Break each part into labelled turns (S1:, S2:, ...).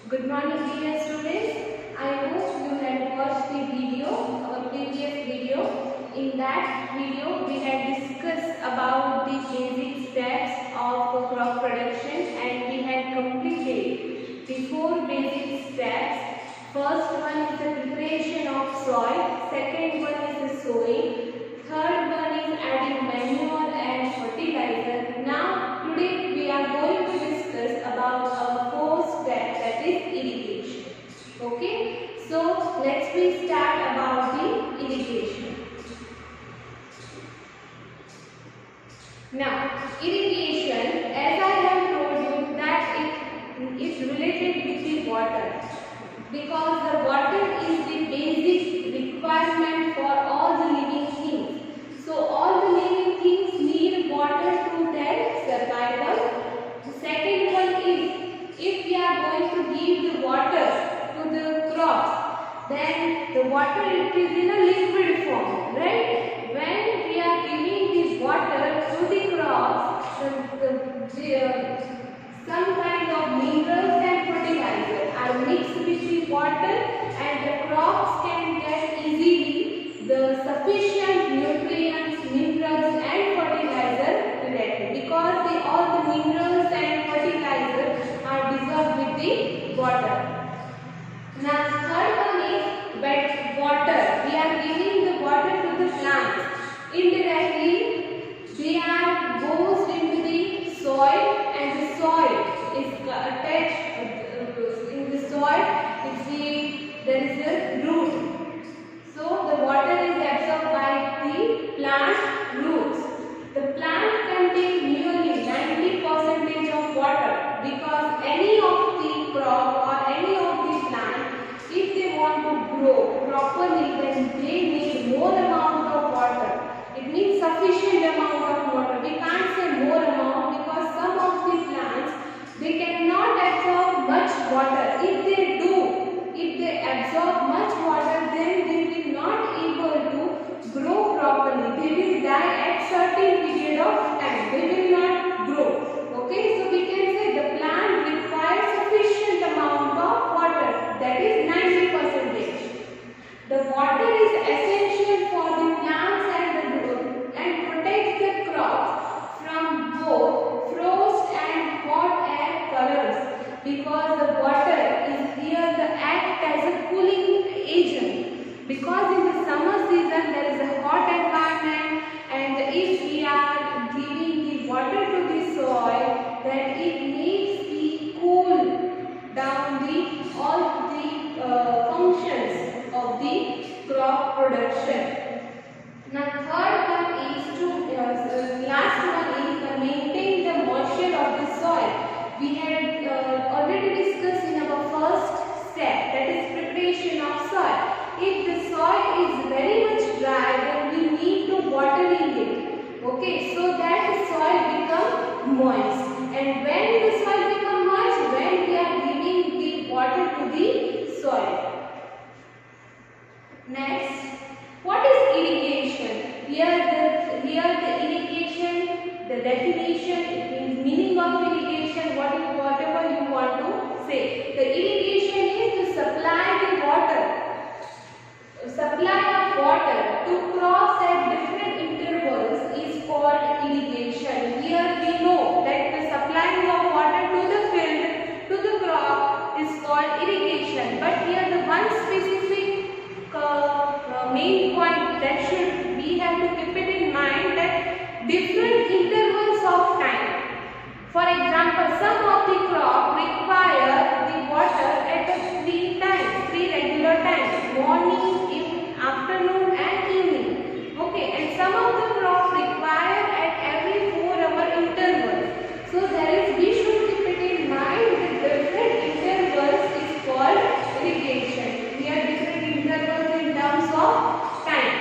S1: Good morning, dear students. I hope you had watched the video, our previous video. In that video, we had discussed about the basic steps of crop production and we had completed the 4 basic steps. First one is the preparation of soil, second one is the sowing, third one is adding manure and fertilizer. Now, today we are going to discuss about our 4th step, that is irrigation. Okay, so let's start about the irrigation. Now, irrigation, as I have told you, that it is related with the water, because the water is the basic requirement for all the living things. So all the living things need water to their survival. The second one is, if we are going to give the water to the crops, then the water it is in a liquid form, right? When we are giving this water to the crops, some kind of minerals and fertilizer are mixed with the water and the crops can get easily the sufficient nutrients, minerals and fertilizer directly, because all the minerals and fertilizer are dissolved with the water. Now third one is wet water. We are giving the water to the plants. Indirectly, they are goes into the soil and the soil is attached in the soil. There is a root. So the water is absorbed by the plant roots. The plant contains nearly 90% of water, because any of the crop or any of the plant, if they want to grow properly, then they need more amount of water. It means sufficient amount of water. We can't say more amount, because some of the plants, they cannot absorb much water. If they do, if they absorb much water, then they will not able to grow properly. They will die at certain period of time. They will not grow. Okay, so we can say the plant requires sufficient amount of water, that is 90%. The water is essential for the plants and the growth and protects the crops from both frost and hot air currents, because the water is here the act as a cooling agent, because in the summer season there is a hot environment, and if we are giving the water to the soil, then it makes the cool down all the functions of the crop production. Now third one is last one is the maintain the moisture of the soil. We had already discussed in our first step, that is preparation of soil. If the soil is very much dry, then we need to watering it. Okay, so that the soil become moist. And when the soil become moist, when we are giving the water to the soil. Next, what is irrigation? Here the irrigation, the definition, it means meaning of irrigation, whatever you want to say. The irrigation is to supply the water. Supply of water to crops at different intervals is called irrigation. Here we know that the supplying of water to the field, to the crop is called irrigation. But here the one specific main point that we have to keep it in mind, that different intervals of time. For example, some of the crop require the water at three regular times, morning, afternoon and evening. Okay, and some of the crop require at every 4-hour interval. So we should keep it in mind that different intervals is called irrigation. We have different intervals in terms of time.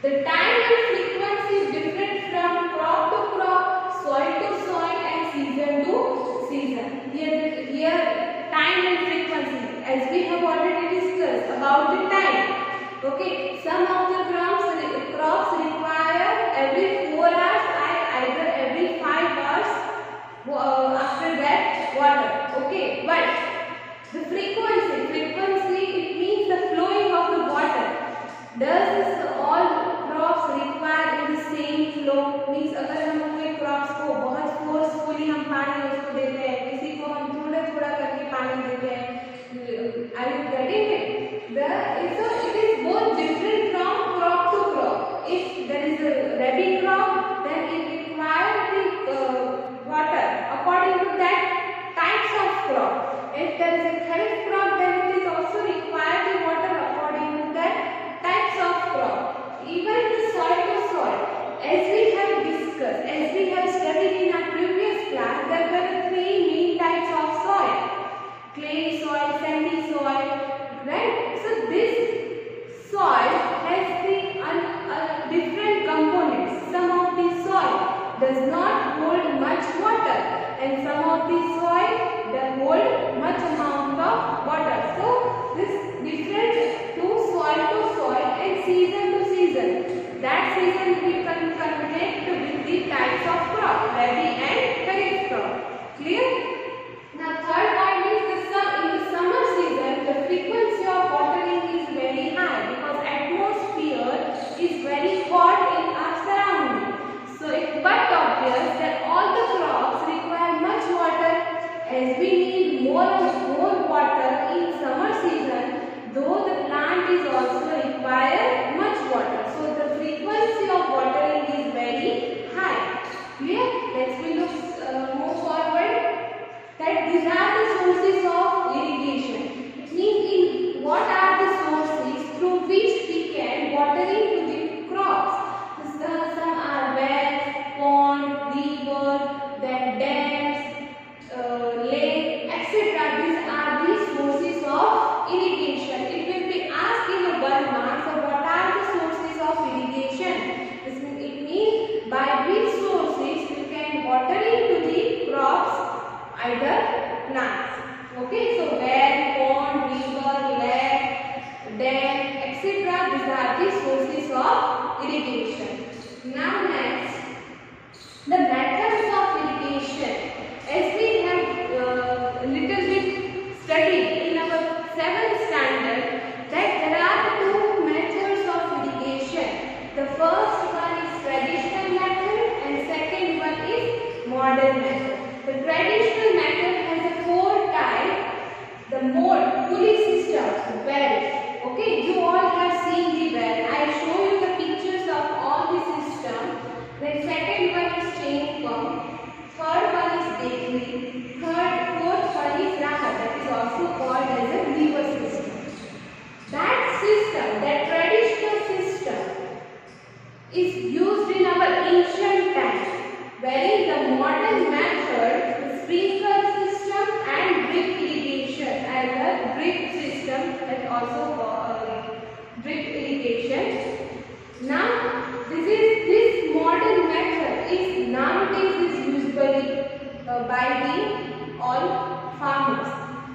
S1: The time and frequency is different from crop to crop, soil to soil and season to season. Here time and frequency, as we have already discussed about the time. Okay, some of the crops require every 4 hours, either every 5 hours after that water. Okay, but also require much water. So the frequency of watering is very high. Clear? Let's move forward. That these are the sources of irrigation. It means in what are the sources through which we can watering to the crops. Some are wells, pond, river, then dams, lake, etc. These are the sources of irrigation. It will be asked in a 1 mark. So what are the sources of irrigation? It means by which sources we can watering to the crops, either plants. Okay, so well, pond, river, lake, dam, etc. These are the sources of irrigation. Now next, the methods of irrigation. As we have little bit studied in our 7th standard, that there are 2 methods of irrigation. The first one is traditional method and second one is modern method. The traditional method has a 4 types. The mode, pulley system, well. Okay, you all have seen the well. I show you the pictures of all the system. Then second one is chain pump. Third one is bakery. Fourth one is rahat. That is also called as a lever system. That system, that traditional system, is used in our ancient times. Wherein the modern method is sprinkler system and drip irrigation, as a drip system, that also called drip irrigation. Now, this modern method is nowadays is usually by the all farmers.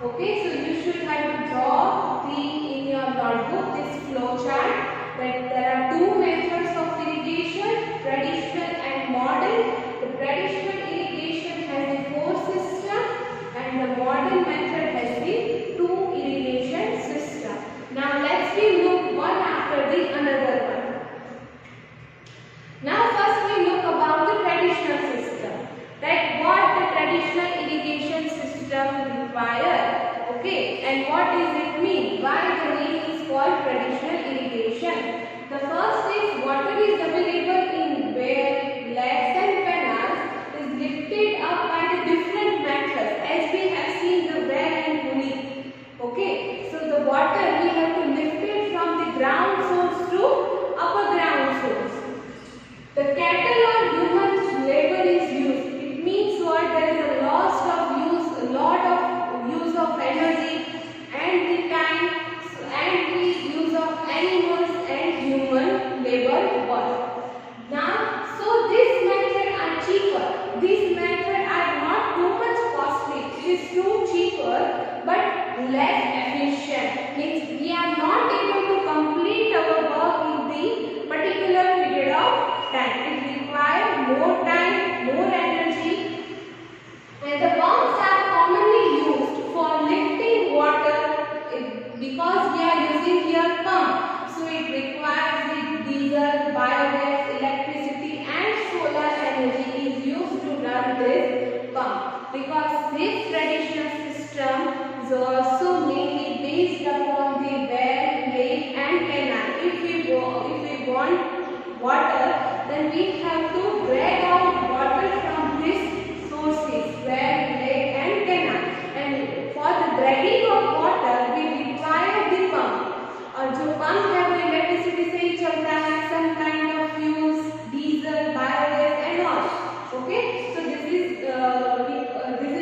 S1: Okay, so you should have to draw in your notebook this flow chart. That there are 2 methods of irrigation, traditional and modern. The traditional irrigation has the 4 system and the modern method has the 2 irrigation system. Now let's look one after the another one. Now first we look about the traditional system. That what the traditional irrigation system require. Okay, and what does it mean? Why the name is called traditional irrigation? The first is water is available in wells, lakes and canals is lifted up by the different methods, as we have seen the well and pulley. Okay, so the water we have to lift it from the ground source to upper ground source. The cattle or human labor is used. It means what? There is a lot of use of energy and the time and the use of animals and human labor work. Now, so this method are cheaper. These methods are not too much costly. It is too cheaper but less efficient. Means we are not able to complete our work in the particular period of time. It requires more time, more energy, and the pumps are commonly used for lifting water because we are using here pump. So it requires the diesel, biogas, electricity and solar energy is used to run this pump, because this traditional system is also mainly based upon the well, lake and canal. If we want water, then we have to drag out water from these sources, well, lake and canal. And for the dragging of water, we require the pump. और जो pump है वो electricity से ही चलता है, some kind of fuels, diesel, biogas and all. Okay, so this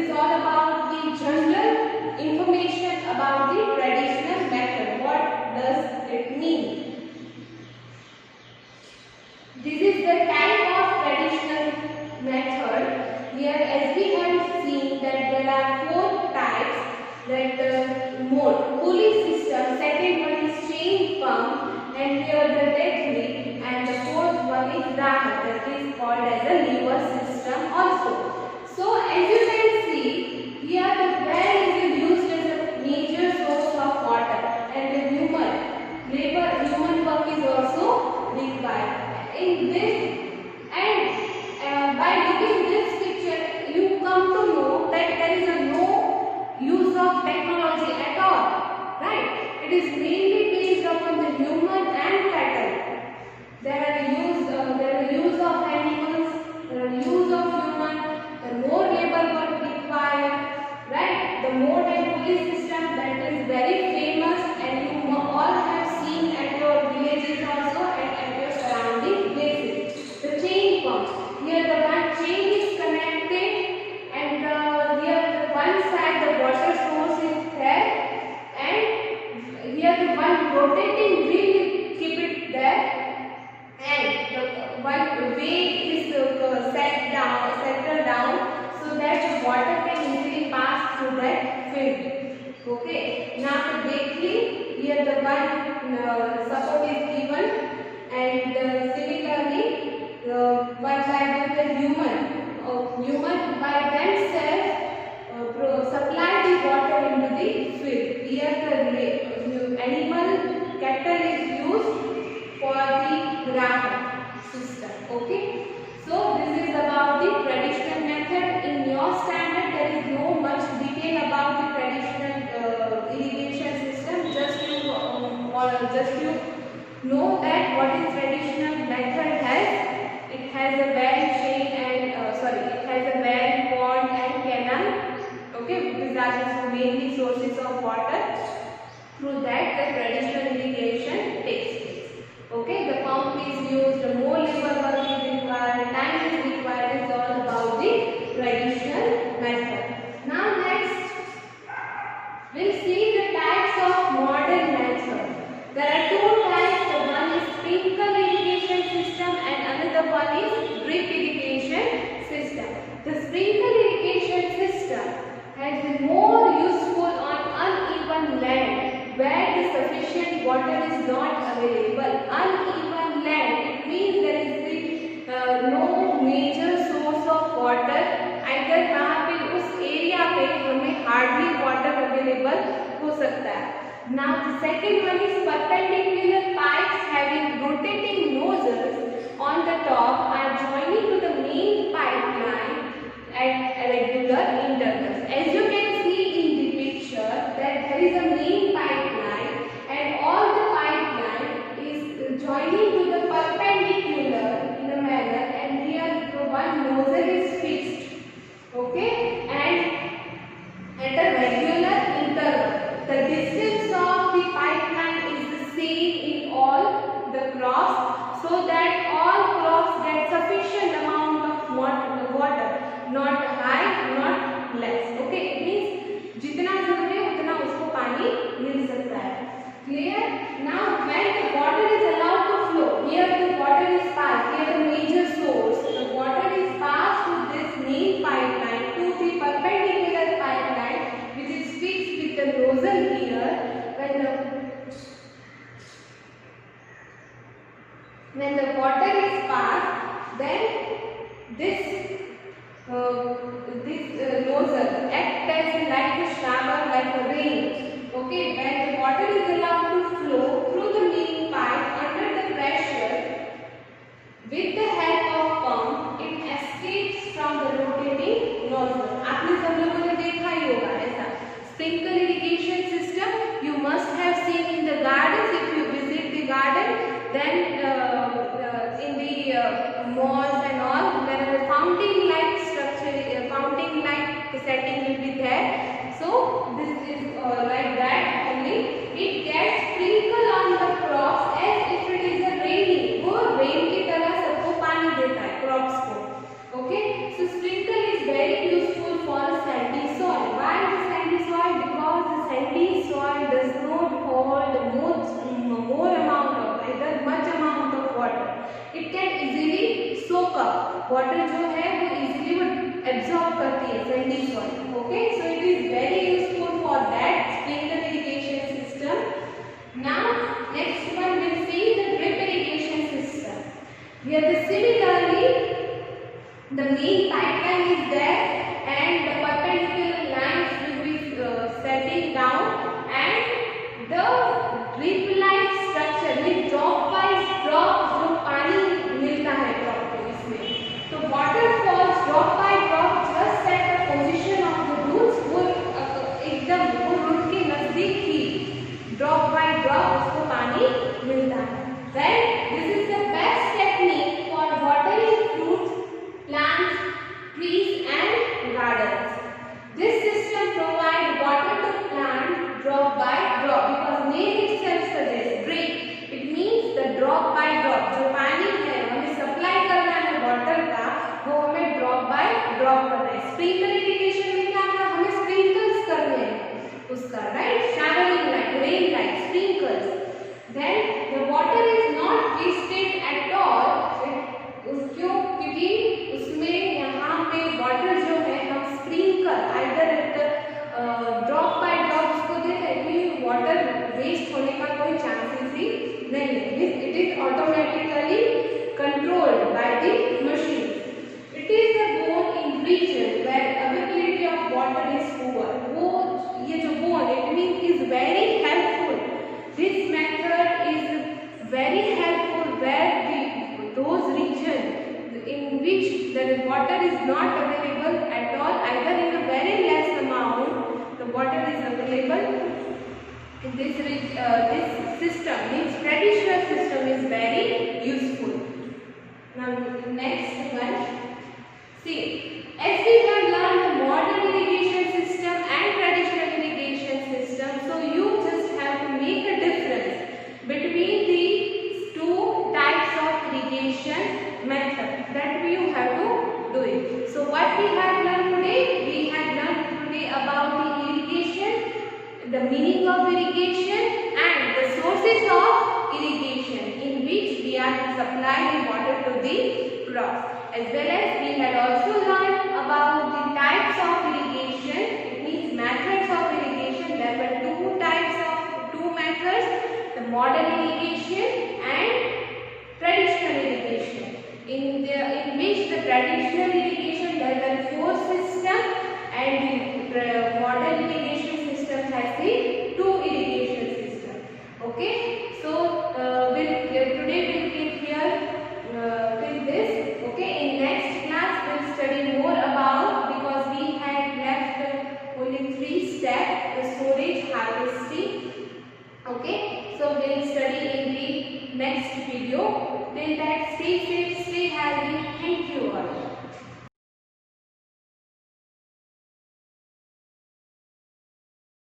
S1: is all about the general information about the traditional method. What does it mean? This is the type of traditional method. Here, as we have seen that there are 4 types. That mode, pulley system, second one is chain pump, and here the technique, and the 4th one is rahat, that is called as a lever system also. So as you can see, here the well is used as a major source of water, and the human work is also required. In this, and by looking this picture, you come to know that there is no use of technology at all, right? It is mainly based upon the human and cattle. There are use of animals, there are use of human, the more labor work required, right? The modern police system that is very famous and you all have seen at your villages also and at your surrounding places. The chain pump. Here the one chain is connected and here the one side the water source is there and here the one rotating wheel keep it there. And the one weight is settled down so that the water can easily pass through that field. Okay. Now basically here the one support is given and similarly one side of the human by themselves supply the water into the field. Here the animal cattle is used for the grammar system. Okay. So this is about the traditional method. In your standard there is no much detail about the traditional irrigation system. Just you know that what is traditional method has. It has a well chain and it has a well, pond and canal. Okay, these are the mainly sources of water. Through that the traditional irrigation takes place. Okay, the pump is used, more labor work is required, time is required, is all about the traditional method. Now next, we'll see the types of modern method. There are two types, one is sprinkle irrigation system and another one is drip irrigation system. The sprinkle irrigation system has been more useful on uneven land where the sufficient water is not available. Uneven land, it means there is no major source of water. अगर वहाँ पे उस area पे हमें hardly water available हो सकता है. Now the second one is perpendicular pipes having rotating nozzles on the top are joining to the main pipeline at regular intervals. As you can see in the picture that there is a main pipeline and all the pipeline is joining to the perpendicular in a manner and here the one nozzle is fixed. Okay, and at a regular interval. The distance of the pipeline is the same in all the crops so that all crops get sufficient amount of water, not high, not less. Okay, it means जितना जरूरी है उतना उसको पानी मिल सकता है. Clear? Now when the water is allowed to flow, here the water is passed, here the major source, the water is passed to this main pipeline to the perpendicular pipeline which is fixed with the nozzle here. When the water is passed, then this nozzle acts as like a shower, like a rain. Okay, when the water is allowed to flow through the main pipe under the pressure, with the help of pump, it escapes from the rotating nozzle. आपने सब लोगों ने देखा ही होगा ऐसा. Sprinkle irrigation system you must have seen in the gardens. If you visit the garden, then in the malls and all, there is a fountain-like structure, fountain-like setting will be there. So this is like that only. It gets sprinkled on the crops as if it is a raining. वो rain की तरह सबको पानी देता है crops को. Okay, so sprinkle is very useful for sandy soil. Why the sandy soil? Because the sandy soil does not hold more amount of either much amount of water. It can easily soak up. Water जो है वो easily वो absorb करती है sandy soil. Okay, so it is very useful for that sprinkle irrigation system. Now next one we'll see the drip irrigation system. Here similarly the main pipeline is there and the perpendicular lines will be setting down and the drip like structure with drop wise drop जो पानी मिलता है drop को इसमें. तो water falls drop by drop just at the position of the roots. वो एकदम वो root के नजदीक ही drop by drop उसको पानी very helpful where those regions in which the water is not available at all, either in a very less amount the water is available. This system, means traditional system, is very useful. Now next one, see, as we have learned the modern irrigation system and traditional irrigation system, so you just have to make a difference between these two types of irrigation method. That you have to do it. So what we have learned today? We have learned today about the irrigation, the meaning of irrigation and the sources of irrigation in which we are to supply the water to the crops. As well as we had also learned about the types of irrigation, it means methods of irrigation. There were two methods, the modern irrigation and traditional irrigation. In which the traditional irrigation there were 4 systems and the modern irrigation system has the 2 irrigation systems. Okay, so today we'll keep here till this. Okay, in next class we'll study more about, because we had left only 3 steps, the storage, harvesting. Okay, so we'll study in the next video. Till that, stay safe, stay healthy.